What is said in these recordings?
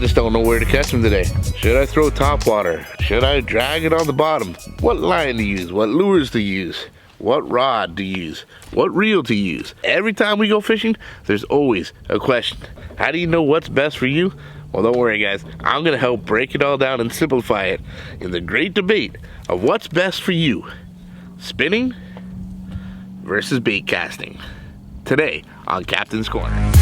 just don't know where to catch them today. Should I throw top water? Should I drag it on the bottom? What line to use? What lures to use? What rod to use? What reel to use? Every time we go fishing, there's always a question. How do you know what's best for you? Well, don't worry guys, I'm gonna help break it all down and simplify it in the great debate of what's best for you. Spinning versus bait casting. Today on Captain's Corner.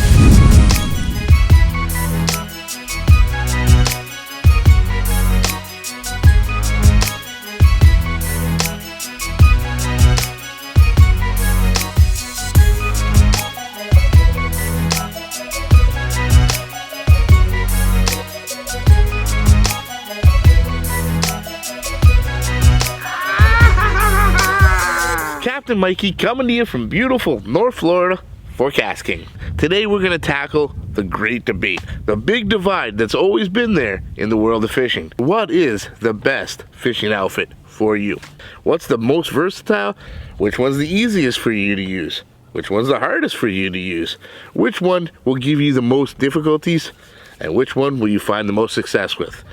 Captain Mikey coming to you from beautiful North Florida for KastKing. Today we're going to tackle the great debate, the big divide that's always been there in the world of fishing. What is the best fishing outfit for you? What's the most versatile? Which one's the easiest for you to use? Which one's the hardest for you to use? Which one will give you the most difficulties? And which one will you find the most success with?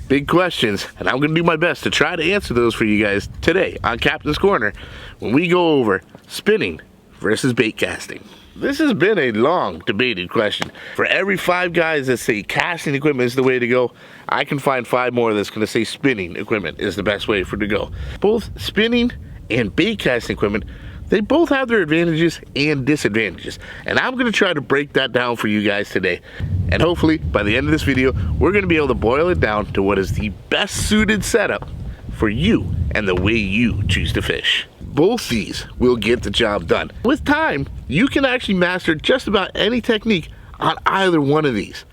Big questions, and I'm going to do my best to try to answer those for you guys today on Captain's Corner when we go over spinning versus bait casting. This has been a long debated question. For every 5 guys that say casting equipment is the way to go, I can find 5 more that's going to say spinning equipment is the best way for it to go. Both spinning and bait casting equipment, they both have their advantages and disadvantages, and I'm going to try to break that down for you guys today. And hopefully by the end of this video we're going to be able to boil it down to what is the best suited setup for you and the way you choose to fish. Both these will get the job done. With time you can actually master just about any technique on either one of these.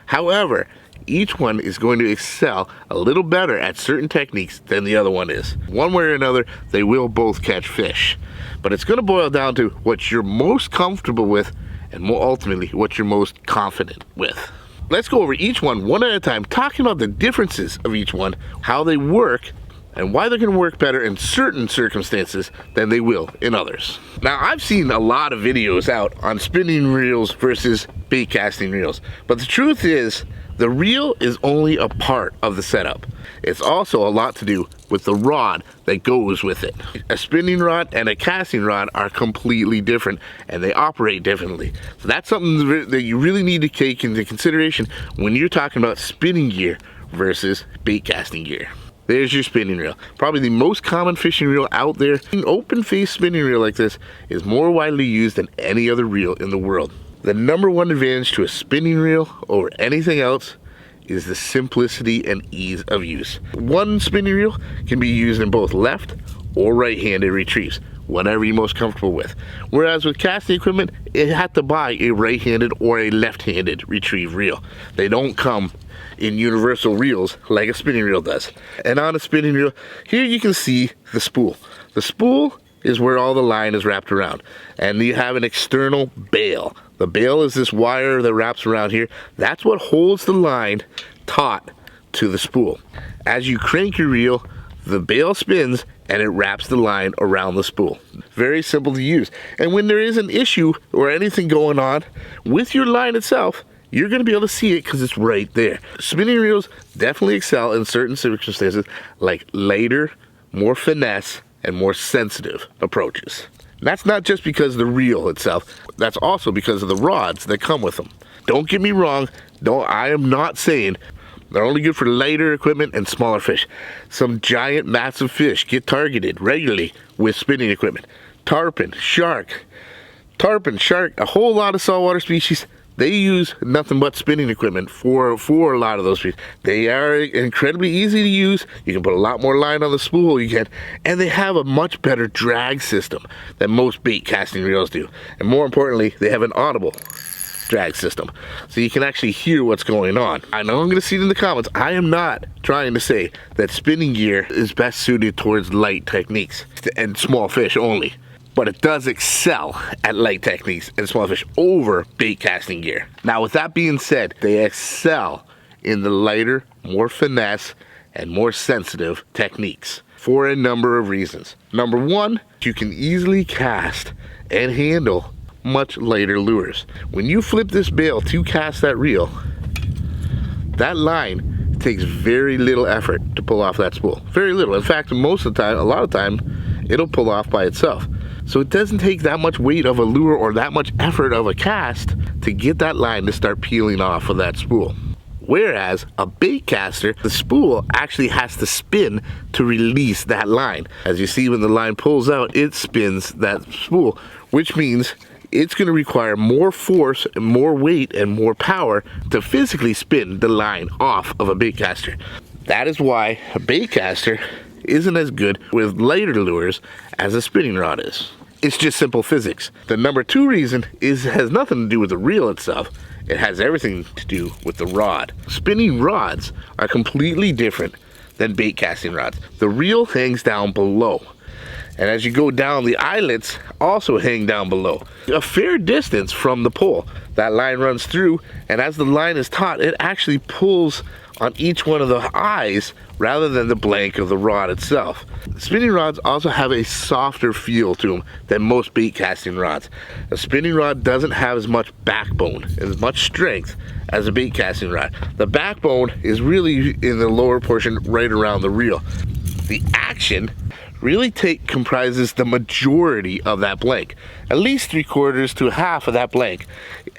However, each one is going to excel a little better at certain techniques than the other one is. One way or another, they will both catch fish. But it's going to boil down to what you're most comfortable with and more ultimately what you're most confident with. Let's go over each one at a time, talking about the differences of each one, how they work, and why they're going to work better in certain circumstances than they will in others. Now, I've seen a lot of videos out on spinning reels versus bait casting reels, but the truth is, the reel is only a part of the setup. It's also a lot to do with the rod that goes with it. A spinning rod and a casting rod are completely different and they operate differently. So that's something that you really need to take into consideration when you're talking about spinning gear versus bait casting gear. There's your spinning reel. Probably the most common fishing reel out there. An open face spinning reel like this is more widely used than any other reel in the world. The #1 advantage to a spinning reel over anything else is the simplicity and ease of use. One spinning reel can be used in both left or right-handed retrieves, whatever you're most comfortable with. Whereas with casting equipment, it had to buy a right-handed or a left-handed retrieve reel. They don't come in universal reels like a spinning reel does. And on a spinning reel, here you can see the spool. The spool is where all the line is wrapped around, and you have an external bail. The bail is this wire that wraps around here. That's what holds the line taut to the spool. As you crank your reel, the bail spins and it wraps the line around the spool. Very simple to use. And when there is an issue or anything going on with your line itself, you're going to be able to see it because it's right there. Spinning reels definitely excel in certain circumstances like lighter, more finesse, and more sensitive approaches. And that's not just because of the reel itself, that's also because of the rods that come with them. Don't get me wrong, I am not saying they're only good for lighter equipment and smaller fish. Some giant, massive fish get targeted regularly with spinning equipment. Tarpon, shark, a whole lot of saltwater species, they use nothing but spinning equipment for a lot of those fish. They are incredibly easy to use. You can put a lot more line on the spool, and they have a much better drag system than most bait casting reels do. And more importantly, they have an audible drag system, so you can actually hear what's going on. I know I'm going to see it in the comments. I am not trying to say that spinning gear is best suited towards light techniques and small fish only. But it does excel at light techniques and small fish over bait casting gear. Now, with that being said, they excel in the lighter, more finesse, and more sensitive techniques for a number of reasons. #1, you can easily cast and handle much lighter lures. When you flip this bail to cast that reel, that line takes very little effort to pull off that spool. Very little. In fact, most of the time, a lot of the time, it'll pull off by itself. So it doesn't take that much weight of a lure or that much effort of a cast to get that line to start peeling off of that spool. Whereas a bait caster, the spool actually has to spin to release that line. As you see, when the line pulls out, it spins that spool, which means it's going to require more force and more weight and more power to physically spin the line off of a bait caster. That is why a bait caster isn't as good with lighter lures as a spinning rod is. It's just simple physics. The number two reason has nothing to do with the reel itself. It has everything to do with the rod. Spinning rods are completely different than bait casting rods. The reel hangs down below. And as you go down, the eyelets also hang down below, a fair distance from the pole. That line runs through, and as the line is taut, it actually pulls on each one of the eyes rather than the blank of the rod itself. Spinning rods also have a softer feel to them than most bait casting rods. A spinning rod doesn't have as much backbone, as much strength as a bait casting rod. The backbone is really in the lower portion right around the reel. The action really comprises the majority of that blank. At least 3/4 to half of that blank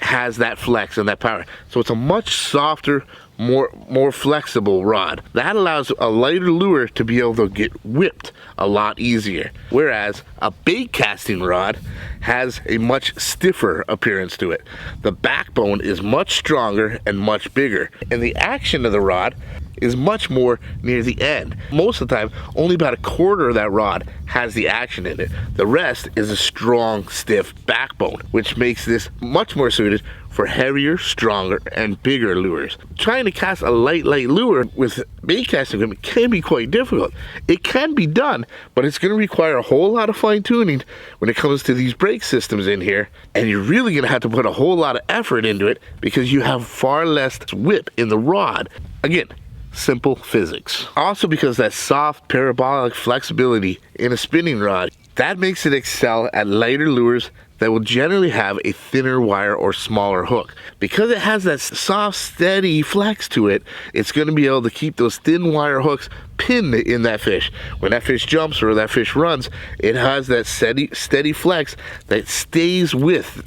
has that flex and that power. So it's a much softer, more flexible rod. That allows a lighter lure to be able to get whipped a lot easier. Whereas a bait casting rod has a much stiffer appearance to it. The backbone is much stronger and much bigger. And the action of the rod is much more near the end. Most of the time, only about 1/4 of that rod has the action in it. The rest is a strong, stiff backbone, which makes this much more suited for heavier, stronger, and bigger lures. Trying to cast a light lure with bait casting equipment can be quite difficult. It can be done, but it's going to require a whole lot of fine tuning when it comes to these brake systems in here, and you're really going to have to put a whole lot of effort into it because you have far less whip in the rod. Again, simple physics. Also, because that soft parabolic flexibility in a spinning rod, that makes it excel at lighter lures that will generally have a thinner wire or smaller hook. Because it has that soft, steady flex to it, it's going to be able to keep those thin wire hooks pinned in that fish. When that fish jumps or that fish runs, it has that steady flex that stays with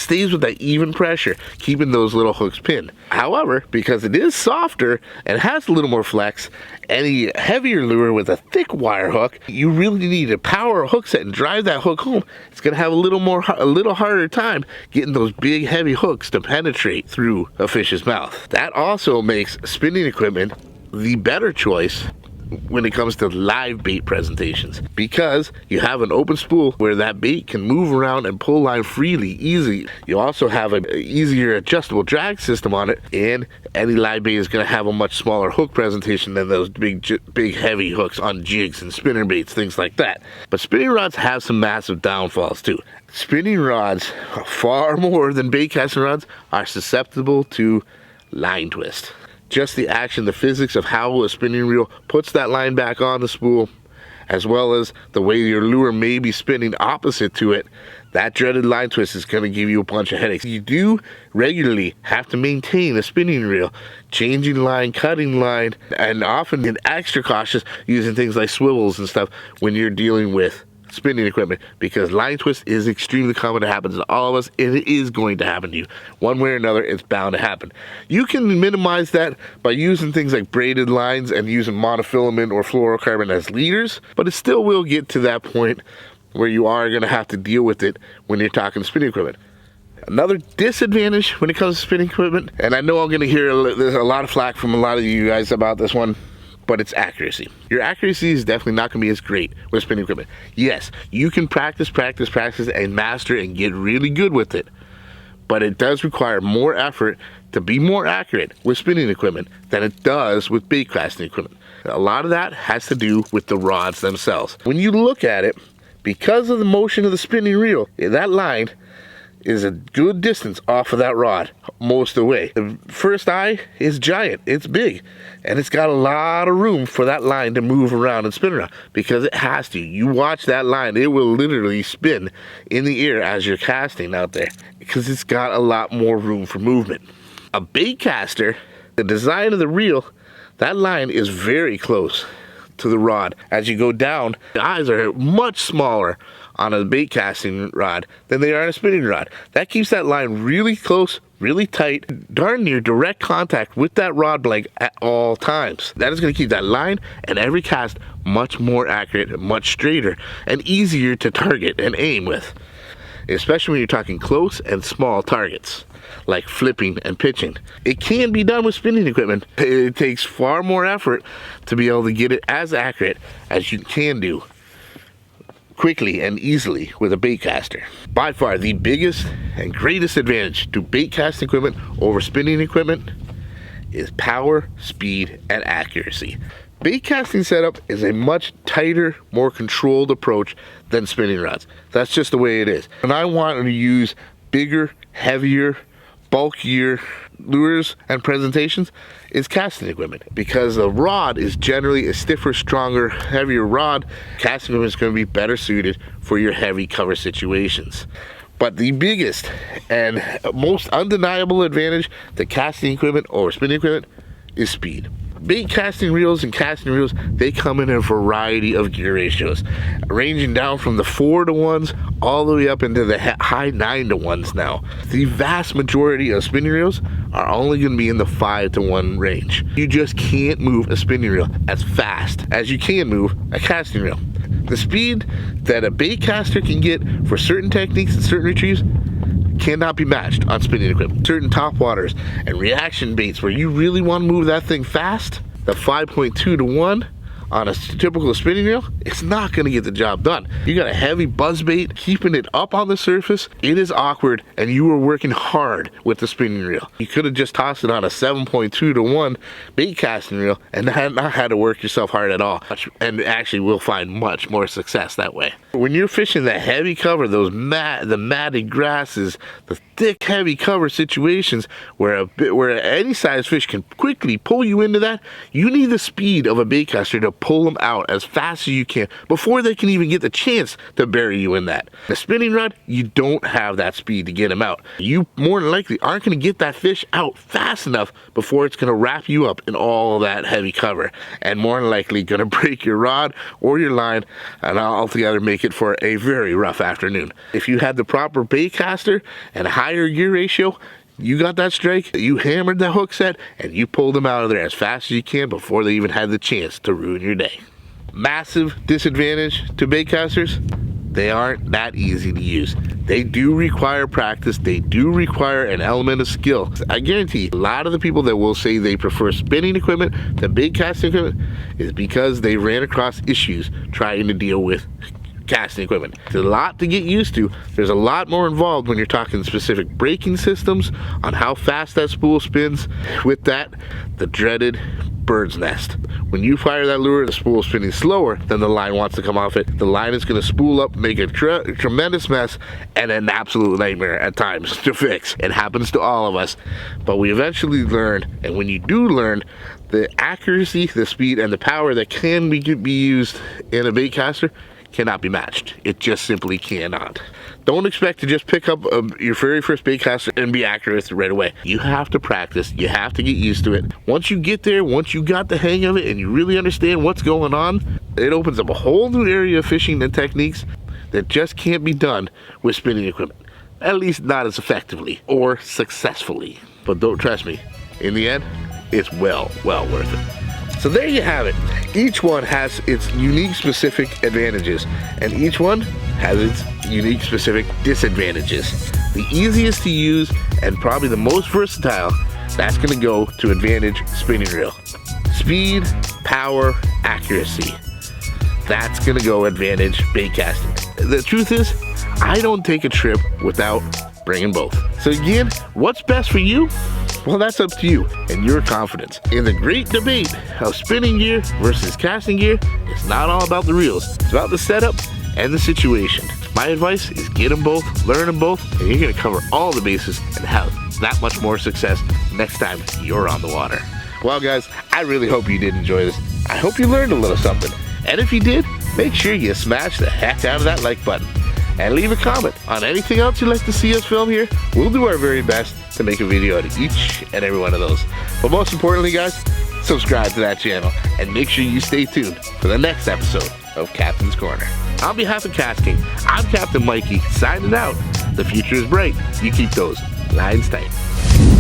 that even pressure, keeping those little hooks pinned. However, because it is softer and has a little more flex, any heavier lure with a thick wire hook, you really need to power a hook set and drive that hook home. It's going to have a little harder time getting those big heavy hooks to penetrate through a fish's mouth. That also makes spinning equipment the better choice when it comes to live bait presentations, because you have an open spool where that bait can move around and pull line freely, easy. You also have an easier adjustable drag system on it, and any live bait is going to have a much smaller hook presentation than those big heavy hooks on jigs and spinner baits, things like that. But spinning rods have some massive downfalls too. Spinning rods, far more than bait casting rods, are susceptible to line twist. Just the action, the physics of how a spinning reel puts that line back on the spool, as well as the way your lure may be spinning opposite to it, that dreaded line twist is going to give you a bunch of headaches. You do regularly have to maintain a spinning reel, changing line, cutting line, and often get extra cautious using things like swivels and stuff when you're dealing with spinning equipment, because line twist is extremely common. It happens to all of us, and it is going to happen to you. One way or another, it's bound to happen. You can minimize that by using things like braided lines and using monofilament or fluorocarbon as leaders, but it still will get to that point where you are going to have to deal with it when you're talking spinning equipment. Another disadvantage when it comes to spinning equipment, and I know I'm going to hear there's a lot of flack from a lot of you guys about this one, but it's accuracy. Your accuracy is definitely not going to be as great with spinning equipment. Yes, you can practice and master and get really good with it, but it does require more effort to be more accurate with spinning equipment than it does with bait casting equipment. A lot of that has to do with the rods themselves. When you look at it, because of the motion of the spinning reel, that line is a good distance off of that rod most of the way. The first eye is giant, it's big, and it's got a lot of room for that line to move around and spin around, because it has to. You watch that line, it will literally spin in the air as you're casting out there, because it's got a lot more room for movement. A bait caster The design of the reel, that line is very close to the rod. As you go down, the eyes are much smaller on a bait casting rod than they are on a spinning rod. That keeps that line really close, really tight, darn near direct contact with that rod blank at all times. That is going to keep that line and every cast much more accurate, much straighter, and easier to target and aim with, especially when you're talking close and small targets like flipping and pitching. It can be done with spinning equipment. It takes far more effort to be able to get it as accurate as you can do quickly and easily with a bait caster. By far the biggest and greatest advantage to bait casting equipment over spinning equipment is power, speed, and accuracy. Bait casting setup is a much tighter, more controlled approach than spinning rods. That's just the way it is. And I want to use bigger, heavier, bulkier lures and presentations is casting equipment, because the rod is generally a stiffer, stronger, heavier rod. Casting equipment is going to be better suited for your heavy cover situations. But the biggest and most undeniable advantage to casting equipment over spinning equipment is speed. Bait casting reels and casting reels, they come in a variety of gear ratios, ranging down from the 4-to-1s all the way up into the high 9-to-1s now. The vast majority of spinning reels are only going to be in the 5-to-1 range. You just can't move a spinning reel as fast as you can move a casting reel. The speed that a bait caster can get for certain techniques and certain retrieves cannot be matched on spinning equipment. Certain topwaters and reaction baits where you really want to move that thing fast, the 5.2-to-1 on a typical spinning reel, it's not going to get the job done. You got a heavy buzz bait, keeping it up on the surface, it is awkward, and you are working hard with the spinning reel. You could have just tossed it on a 7.2-to-1 bait casting reel and not had to work yourself hard at all, and actually will find much more success that way. When you're fishing that heavy cover, the matted grasses, the thick heavy cover situations where any size fish can quickly pull you into that, you need the speed of a bait caster to pull them out as fast as you can before they can even get the chance to bury you in that. The spinning rod, you don't have that speed to get them out. You more than likely aren't going to get that fish out fast enough before it's going to wrap you up in all of that heavy cover, and more than likely going to break your rod or your line and altogether make it for a very rough afternoon. If you had the proper bait caster and a higher gear ratio, you got that strike, you hammered that hook set, and you pulled them out of there as fast as you can before they even had the chance to ruin your day. Massive disadvantage to bait casters, they aren't that easy to use. They do require practice, they do require an element of skill. I guarantee a lot of the people that will say they prefer spinning equipment to bait casting equipment is because they ran across issues trying to deal with casting equipment. There's a lot to get used to. There's a lot more involved when you're talking specific braking systems on how fast that spool spins. With that, the dreaded bird's nest. When you fire that lure, the spool is spinning slower than the line wants to come off it. The line is going to spool up, make a tremendous mess, and an absolute nightmare at times to fix. It happens to all of us, but we eventually learn, and when you do learn, the accuracy, the speed, and the power that can be used in a bait caster cannot be matched. It just simply cannot. Don't expect to just pick up your very first bait caster and be accurate right away. You have to practice. You have to get used to it. Once you get there, once you got the hang of it and you really understand what's going on, it opens up a whole new area of fishing and techniques that just can't be done with spinning equipment. At least not as effectively or successfully. But don't trust me, in the end, it's well worth it. So there you have it. Each one has its unique specific advantages, and each one has its unique specific disadvantages. The easiest to use and probably the most versatile, that's going to go to advantage spinning reel. Speed, power, accuracy. That's going to go advantage bait casting. The truth is, I don't take a trip without bringing both. So again, what's best for you? Well, that's up to you and your confidence. In the great debate of spinning gear versus casting gear, it's not all about the reels. It's about the setup and the situation. My advice is get them both, learn them both, and you're going to cover all the bases and have that much more success next time you're on the water. Well, guys, I really hope you did enjoy this. I hope you learned a little something. And if you did, make sure you smash the heck out of that like button. and leave a comment on anything else you'd like to see us film here. We'll do our very best to make a video out of each and every one of those. But most importantly, guys, subscribe to that channel and make sure you stay tuned for the next episode of Captain's Corner. On behalf of KastKing, I'm Captain Mikey, signing out. The future is bright. You keep those lines tight.